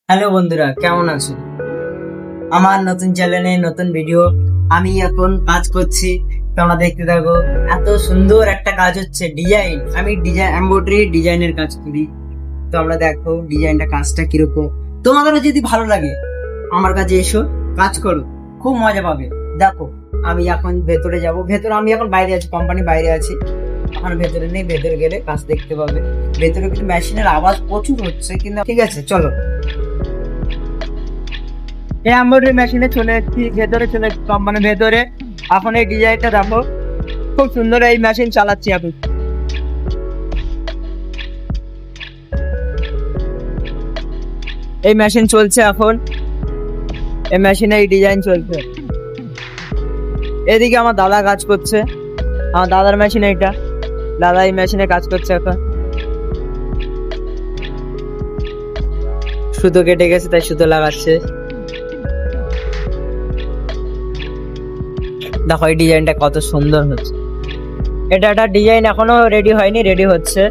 Hello বন্ধুরা, কেমন আছো? আমার নতুন চ্যানেলে নতুন ভিডিও। আমি এখন কাজ করছি, তোমরা দেখতে থাকো। এত সুন্দর একটা কাজ হচ্ছে, ডিজাইন। আমি ডিজাইন এমব্রয়ডারি ডিজাইনের কাজ করি। তো আমরা দেখো ডিজাইনটা, কাজটা কিরকম। তোমাদেরও যদি ভালো লাগে আমার কাছে এসো, কাজ করো, খুব মজা পাবে। দেখো আমি এখন ভেতরে যাব। আমি এখন বাইরে আছি, কোম্পানি বাইরে আছি, এখন ভেতরে নেই। ভেতরে গেলে কাজ দেখতে পাবে। ভেতরে কিন্তু মেশিনের আওয়াজ প্রচুর হচ্ছে, কিন্তু ঠিক আছে, চলো। এই এমব্রয়ডারি মেশিনে চলে এসেছি, ভেতরে চলে এসেছি কোম্পানির ভেতরে। এখন এই ডিজাইনটা দেখো, খুব সুন্দর। এই মেশিন চালাচ্ছি আমি। এই মেশিন চলছে এখন, এই মেশিনে এই ডিজাইন চলছে। এদিকে আমার দাদা কাজ করছে, আমার দাদার মেশিন এইটা। দাদা এই মেশিনে কাজ করছে এখন। সুতো কেটে গেছে, তাই সুতো লাগাচ্ছে। দেখো এই ডিজাইনটা কত সুন্দর হচ্ছে। এটা একটা ডিজাইন এখনো রেডি হয়নি, রেডি হচ্ছে।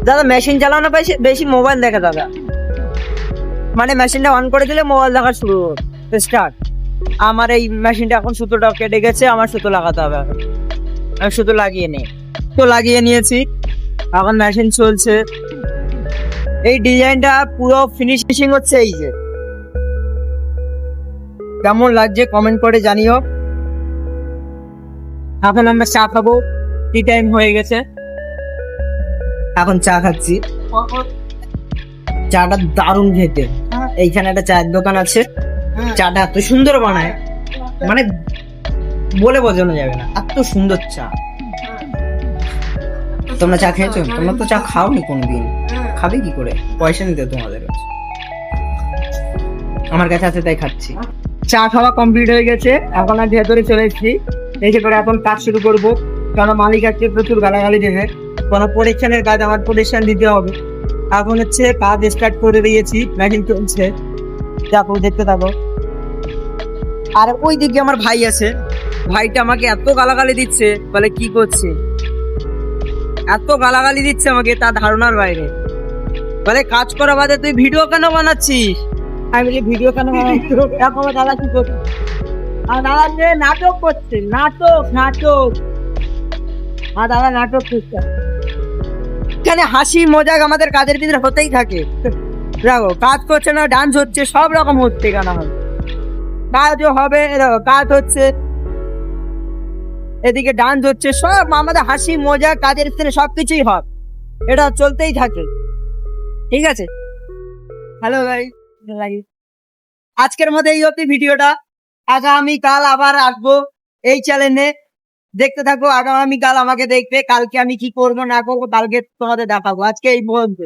দাদা মেশিন চালানো বেশি মোবাইল দেখে দাদা, মানে মেশিনটা অন করে দিলে মোবাইল দেখা শুরু স্টার্ট। আমার এই মেশিনটা এখন সুতোটা কেটে গেছে, আমার সুতো লাগাতে হবে এখন। আমি সুতো লাগিয়ে নিই, তো লাগিয়ে নিয়েছি। এখন মেশিন চলছে। এই ডিজাইনটা পুরো ফিনিশিং হচ্ছে। এই যে কেমন লাগছে কমেন্ট করে জানিও। এখন আমরা চা খাবো, টি টাইম হয়ে গেছে, এখন চা খাচ্ছি। চাটা দারুণ খেতে। এইখানে একটা চায়ের দোকান আছে, চাটা এত সুন্দর বানায়, মানে বলে বোঝানো যাবে না, এত সুন্দর চা। তোমরা চা খেয়েছো? তোমরা তো চা খাওনি কোনদিন, খাবে কি করে? পয়সা নিতে তোমাদের কাছে, আমার কাছে আছে তাই খাচ্ছি। চা খাওয়া কমপ্লিট হয়ে গেছে, এখন আর ভেতরে চলে এসেছি। এসে করে এখন কাজ শুরু করবো, কারণ মালিক আজকে প্রচুর গালাগালি দেবে। কোনো প্রোডাকশনের কাজ, আমার প্রোডাকশন দিতে হবে। এখন হচ্ছে কাজ স্টার্ট করে দিয়েছি, মেশিন চলছে। দেখো, দেখতে থাকো। আর ওই দিকে আমার ভাই আছে, ভাইটা আমাকে এত গালাগালি দিচ্ছে, বলে কি করছে, এত গালাগালি দিচ্ছে আমাকে, তার ধারণার বাইরে। বলে কাজ করা বাদে তুই ভিডিও কেন বানাচ্ছিস? আমি বলি ভিডিও কেন বানাচ্ছি? এখন দাদা কি করছে? আর দাদা যে নাটক করছে, নাটক নাটক। আর দাদা নাটক করছে। এখানে হাসি মজাক আমাদের কাজের ভিতরে হতেই থাকে। দেখো কাজ করছে না, ডান্স হচ্ছে, সব রকম হচ্ছে। কেন হবে? কাজও হবে, দেখো কাজ হচ্ছে, এদিকে ডান্স হচ্ছে, সব আমাদের হাসি মজা কাজের ভিতরে সবকিছুই হয়। এটা চলতেই থাকে, ঠিক আছে। হ্যালো গাইস, আজকের মধ্যে এই অবধি ভিডিওটা। আগামী কাল আবার আসবো এই চ্যানেলে, দেখতে থাকো। আগামী কাল আমাকে দেখবে, কালকে আমি কি করবো না করবো কালকে তোমাদের দেখাবো। আজকে এই পর্যন্ত।